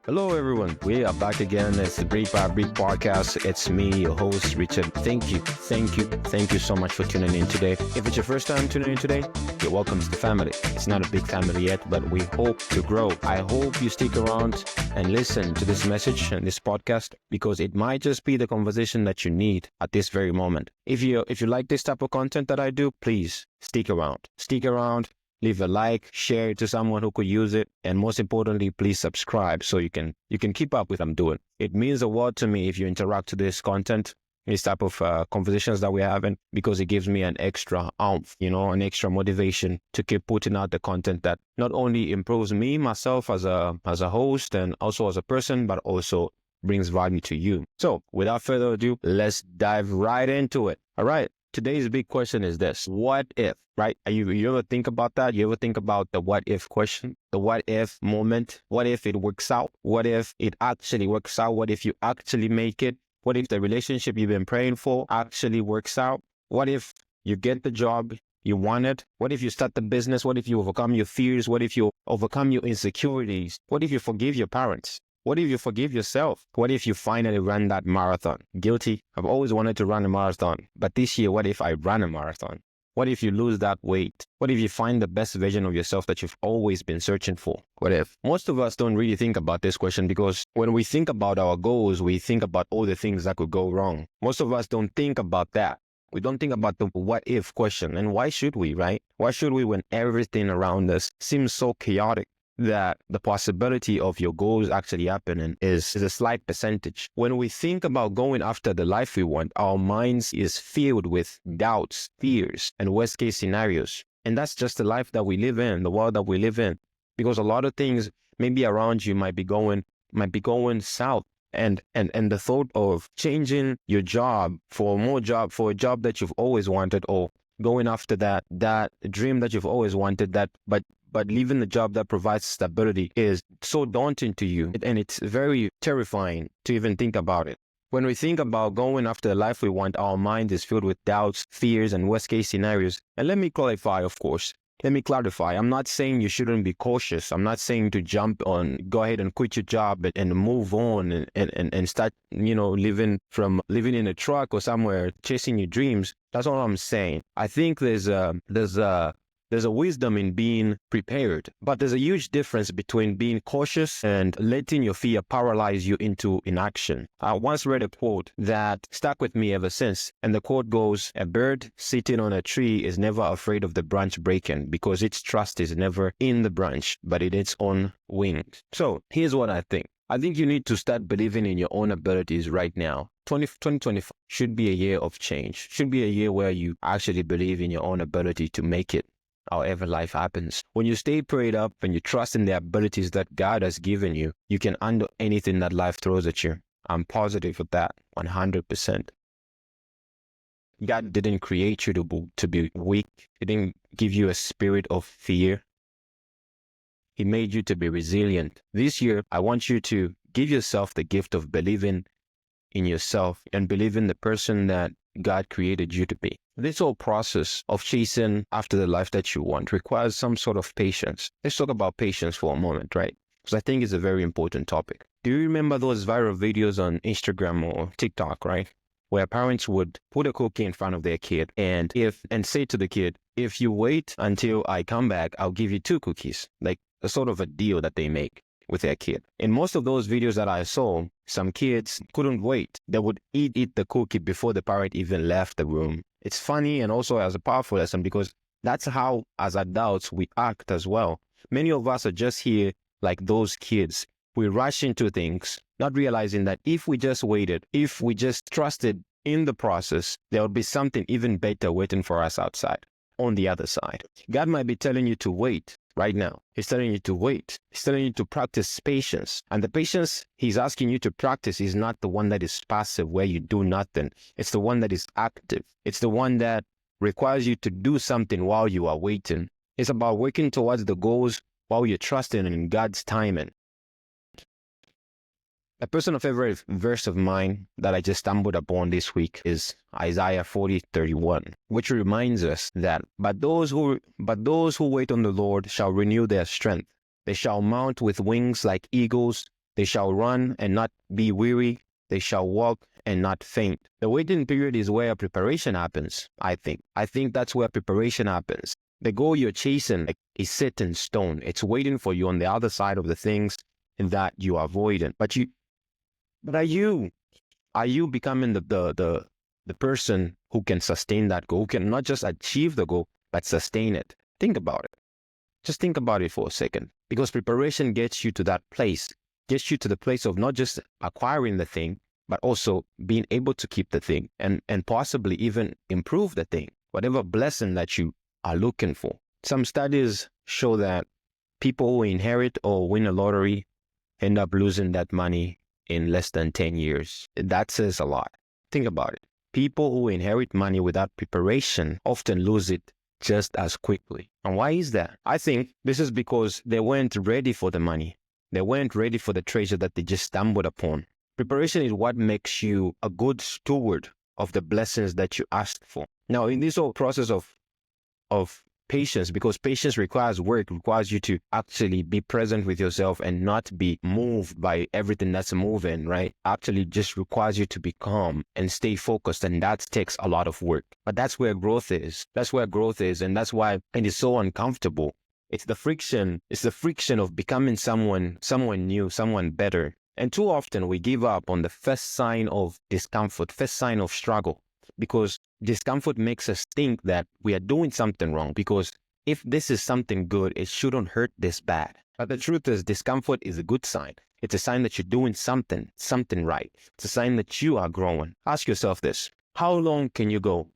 Hello, everyone. We are back again. It's the Breathe by Breathe podcast. It's me, your host, Richard. Thank you so much for tuning in today. If it's your first time tuning in today, you're welcome to the family. It's not a big family yet, but we hope to grow. I hope you stick around and listen to this message and this podcast because it might just be the conversation that you need at this very moment. If you like this type of content that I do, please stick around. Leave a like, share it to someone who could use it, and most importantly, please subscribe so you can keep up with what I'm doing. It means a lot to me if you interact to this content, this type of conversations that we're having, because it gives me an extra oomph, an extra motivation to keep putting out the content that not only improves me, myself as a host and also as a person, but also brings value to you. So without further ado, let's dive right into it. All right. Today's big question is this: what if, right? You ever think about that? You ever think about the what if question, the what if moment? What if it works out? What if it actually works out? What if you actually make it? What if the relationship you've been praying for actually works out? What if you get the job you wanted? What if you start the business? What if you overcome your fears? What if you overcome your insecurities? What if you forgive your parents? What if you forgive yourself? What if you finally run that marathon? Guilty. I've always wanted to run a marathon, but this year, what if I run a marathon? What if you lose that weight? What if you find the best version of yourself that you've always been searching for? What if? Most of us don't really think about this question because when we think about our goals, we think about all the things that could go wrong. Most of us don't think about that. We don't think about the what if question. And why should we, right? Why should we when everything around us seems so chaotic that the possibility of your goals actually happening is a slight percentage? When we think about going after the life we want, our minds is filled with doubts, fears, and worst case scenarios. And that's just the life that we live in, the world that we live in. Because a lot of things maybe around you might be going south. And the thought of changing your job for a job that you've always wanted, or going after that dream that you've always wanted, but leaving the job that provides stability is so daunting to you. And it's very terrifying to even think about it. When we think about going after the life we want, our mind is filled with doubts, fears, and worst case scenarios. And let me clarify, of course. Let me clarify. I'm not saying you shouldn't be cautious. I'm not saying to go ahead and quit your job and move on and start, living in a truck or somewhere, chasing your dreams. That's all I'm saying. I think there's a wisdom in being prepared, but there's a huge difference between being cautious and letting your fear paralyze you into inaction. I once read a quote that stuck with me ever since, and the quote goes, "A bird sitting on a tree is never afraid of the branch breaking because its trust is never in the branch, but in its own wings." So here's what I think. I think you need to start believing in your own abilities right now. 2025 should be a year of change, should be a year where you actually believe in your own ability to make it however life happens. When you stay prayed up and you trust in the abilities that God has given you, you can handle anything that life throws at you. I'm positive of that, 100%. God didn't create you to be weak. He didn't give you a spirit of fear. He made you to be resilient. This year, I want you to give yourself the gift of believing in yourself and believing the person that God created you to be. This whole process of chasing after the life that you want requires some sort of patience. Let's talk about patience for a moment, right? Because I think it's a very important topic. Do you remember those viral videos on Instagram or TikTok, right? Where parents would put a cookie in front of their kid and say to the kid, "If you wait until I come back, I'll give you 2 cookies." Like a sort of a deal that they make with their kid. In most of those videos that I saw, some kids couldn't wait. They would eat the cookie before the parent even left the room. It's funny and also as a powerful lesson because that's how, as adults, we act as well. Many of us are just here like those kids. We rush into things, not realizing that if we just waited, if we just trusted in the process, there would be something even better waiting for us outside, on the other side. God might be telling you to wait right now. He's telling you to wait. He's telling you to practice patience. And the patience he's asking you to practice is not the one that is passive, where you do nothing. It's the one that is active. It's the one that requires you to do something while you are waiting. It's about working towards the goals while you're trusting in God's timing. A personal favorite verse of mine that I just stumbled upon this week is Isaiah 40:31, which reminds us that, but those who wait on the Lord shall renew their strength. They shall mount with wings like eagles. They shall run and not be weary. They shall walk and not faint. The waiting period is where preparation happens, I think. I think that's where preparation happens. The goal you're chasing is set in stone. It's waiting for you on the other side of the things that you are avoiding. But are you becoming the person who can sustain that goal, who can not just achieve the goal, but sustain it? Think about it. Just think about it for a second, because preparation gets you to that place, gets you to the place of not just acquiring the thing, but also being able to keep the thing and possibly even improve the thing, whatever blessing that you are looking for. Some studies show that people who inherit or win a lottery end up losing that money in less than 10 years. That says a lot. Think about it. People who inherit money without preparation often lose it just as quickly. And why is that? I think this is because they weren't ready for the money. They weren't ready for the treasure that they just stumbled upon. Preparation is what makes you a good steward of the blessings that you asked for. Now, in this whole process of patience, because patience requires work, requires you to actually be present with yourself and not be moved by everything that's moving, right? Actually just requires you to be calm and stay focused, and that takes a lot of work. But that's where growth is. That's where growth is, and that's why it is so uncomfortable. It's the friction of becoming someone new, someone better. And too often we give up on the first sign of discomfort, first sign of struggle, because discomfort makes us think that we are doing something wrong, because if this is something good, it shouldn't hurt this bad. But the truth is, discomfort is a good sign. It's a sign that you're doing something right. It's a sign that you are growing. Ask yourself this: how long can you go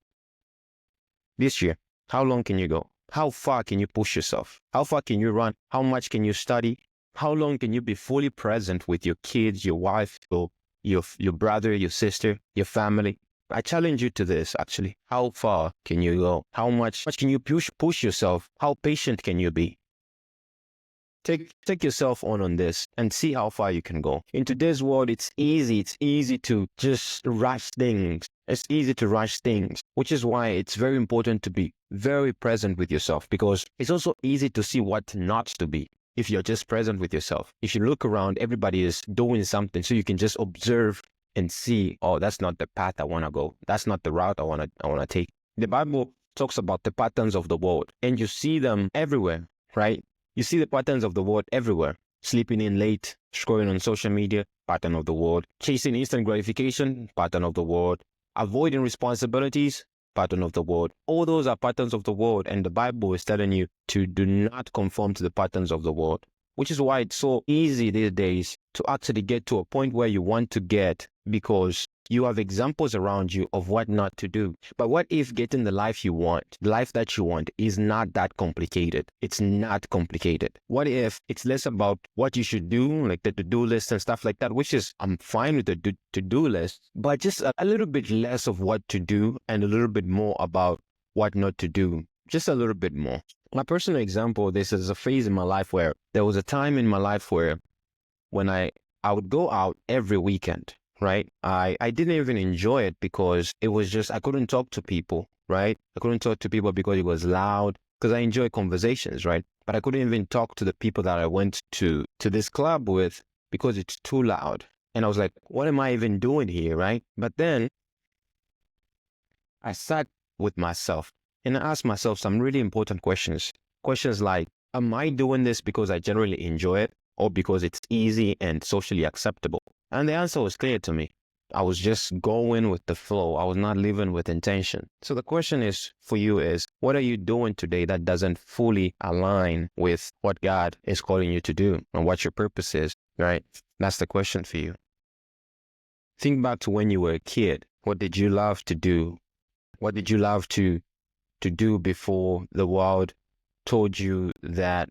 this year? How long can you go? How far can you push yourself? How far can you run? How much can you study? How long can you be fully present with your kids, your wife, your brother, your sister, your family? I challenge you to this, actually. How far can you go? How much can you push yourself? How patient can you be? Take yourself on this and see how far you can go. In today's world, it's easy to just rush things. It's easy to rush things, which is why it's very important to be very present with yourself, because it's also easy to see what not to be if you're just present with yourself. If you look around, everybody is doing something, so you can just observe and see, oh, that's not the path I want to go. That's not the route I want to take. The Bible talks about the patterns of the world, and you see them everywhere, right? You see the patterns of the world everywhere. Sleeping in late, scrolling on social media, pattern of the world. Chasing instant gratification, pattern of the world. Avoiding responsibilities, pattern of the world. All those are patterns of the world, and the Bible is telling you to do not conform to the patterns of the world, which is why it's so easy these days to actually get to a point where you want to get, because you have examples around you of what not to do. But what if getting the life you want, the life that you want, is not that complicated? It's not complicated. What if it's less about what you should do, like the to-do list and stuff like that, which is, I'm fine with the to-do list, but just a little bit less of what to do and a little bit more about what not to do. Just a little bit more. My personal example, this is a phase in my life where there was a time in my life where when I would go out every weekend, right? I didn't even enjoy it because it was just, I couldn't talk to people, right? I couldn't talk to people because it was loud, because I enjoy conversations, right? But I couldn't even talk to the people that I went to this club with because it's too loud. And I was like, what am I even doing here, right? But then I sat with myself and I asked myself some really important questions. Questions like, am I doing this because I generally enjoy it, or because it's easy and socially acceptable? And the answer was clear to me. I was just going with the flow. I was not living with intention. So the question is for you is, what are you doing today that doesn't fully align with what God is calling you to do and what your purpose is, right? That's the question for you. Think back to when you were a kid. What did you love to do? What did you love to do before the world told you that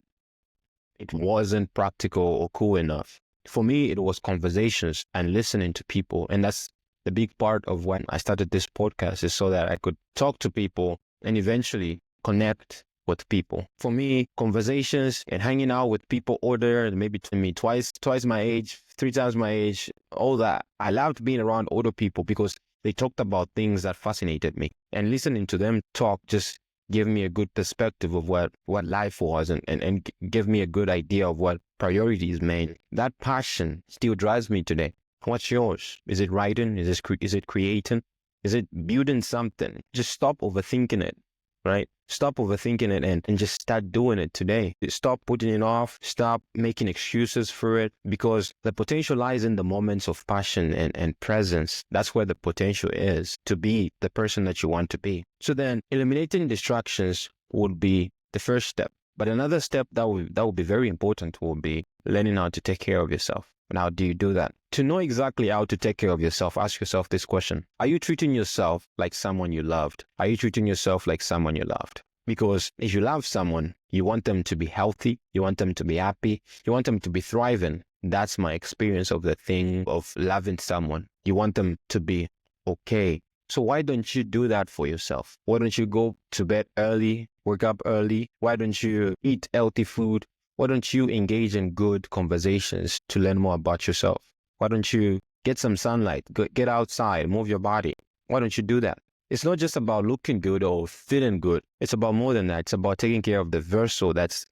it wasn't practical or cool enough? For me, it was conversations and listening to people. And that's the big part of when I started this podcast, is so that I could talk to people and eventually connect with people. For me, conversations and hanging out with people older, maybe twice my age, 3 times my age, all that. I loved being around older people because they talked about things that fascinated me. And listening to them talk just gave me a good perspective of what life was and gave me a good idea of what priorities, man. That passion still drives me today. What's yours? Is it writing? Is it creating? Is it building something? Just stop overthinking it, right? Stop overthinking it and just start doing it today. Stop putting it off. Stop making excuses for it, because the potential lies in the moments of passion and presence. That's where the potential is, to be the person that you want to be. So then eliminating distractions would be the first step. But another step that would be very important will be learning how to take care of yourself. And how do you do that? To know exactly how to take care of yourself, ask yourself this question. Are you treating yourself like someone you loved? Are you treating yourself like someone you loved? Because if you love someone, you want them to be healthy, you want them to be happy, you want them to be thriving. That's my experience of the thing of loving someone. You want them to be okay. So why don't you do that for yourself? Why don't you go to bed early, wake up early? Why don't you eat healthy food? Why don't you engage in good conversations to learn more about yourself? Why don't you get some sunlight, get outside, move your body? Why don't you do that? It's not just about looking good or feeling good. It's about more than that. It's about taking care of the vessel that's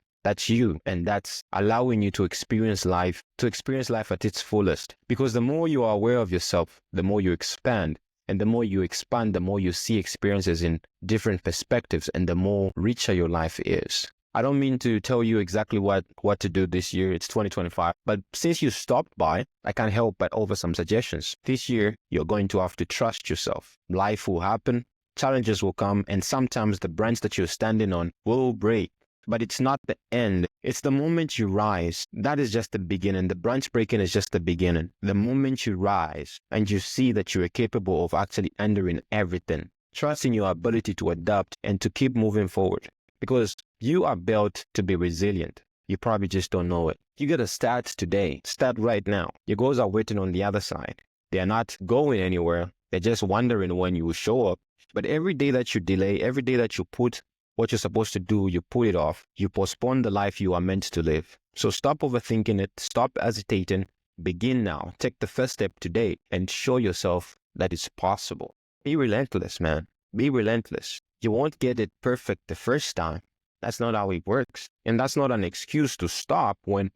you, and that's allowing you to experience life at its fullest. Because the more you are aware of yourself, the more you expand. And the more you expand, the more you see experiences in different perspectives, and the more richer your life is. I don't mean to tell you exactly what to do this year. It's 2025. But since you stopped by, I can't help but offer some suggestions. This year, you're going to have to trust yourself. Life will happen, challenges will come, and sometimes the branch that you're standing on will break. But it's not the end. It's the moment you rise. That is just the beginning. The branch breaking is just the beginning. The moment you rise and you see that you are capable of actually enduring everything, trusting your ability to adapt and to keep moving forward. Because you are built to be resilient. You probably just don't know it. You got to start today. Start right now. Your goals are waiting on the other side. They are not going anywhere. They're just wondering when you will show up. But every day that you delay, every day that you put what you're supposed to do, you put it off. You postpone the life you are meant to live. So stop overthinking it. Stop hesitating. Begin now. Take the first step today and show yourself that it's possible. Be relentless, man. Be relentless. You won't get it perfect the first time. That's not how it works. And that's not an excuse to stop when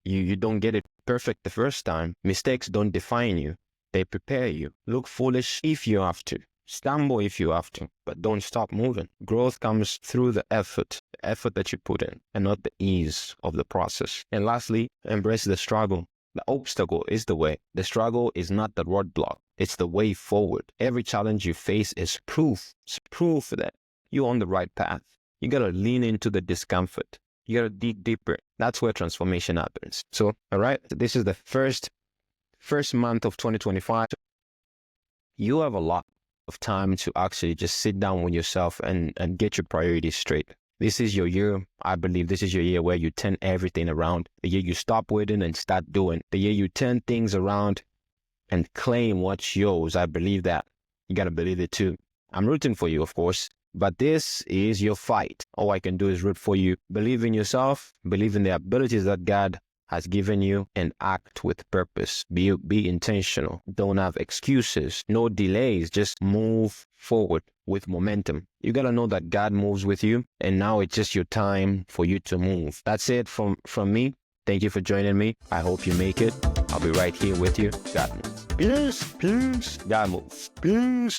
you don't get it perfect the first time. Mistakes don't define you. They prepare you. Look foolish if you have to. Stumble if you have to, but don't stop moving. Growth comes through the effort that you put in, and not the ease of the process. And lastly, embrace the struggle. The obstacle is the way. The struggle is not the roadblock. It's the way forward. Every challenge you face is proof. It's proof that you're on the right path. You gotta lean into the discomfort. You gotta dig deeper. That's where transformation happens. So, all right, this is the first month of 2025. You have a lot of time to actually just sit down with yourself and get your priorities straight. This is your year. I believe this is your year where you turn everything around. The year you stop waiting and start doing. The year you turn things around and claim what's yours. I believe that. You got to believe it too. I'm rooting for you, of course, but this is your fight. All I can do is root for you. Believe in yourself, believe in the abilities that God has given you, and act with purpose. Be intentional. Don't have excuses. No delays. Just move forward with momentum. You got to know that God moves with you, and now it's just your time for you to move. That's it from me. Thank you for joining me. I hope you make it. I'll be right here with you. God moves. Peace. God moves. Peace.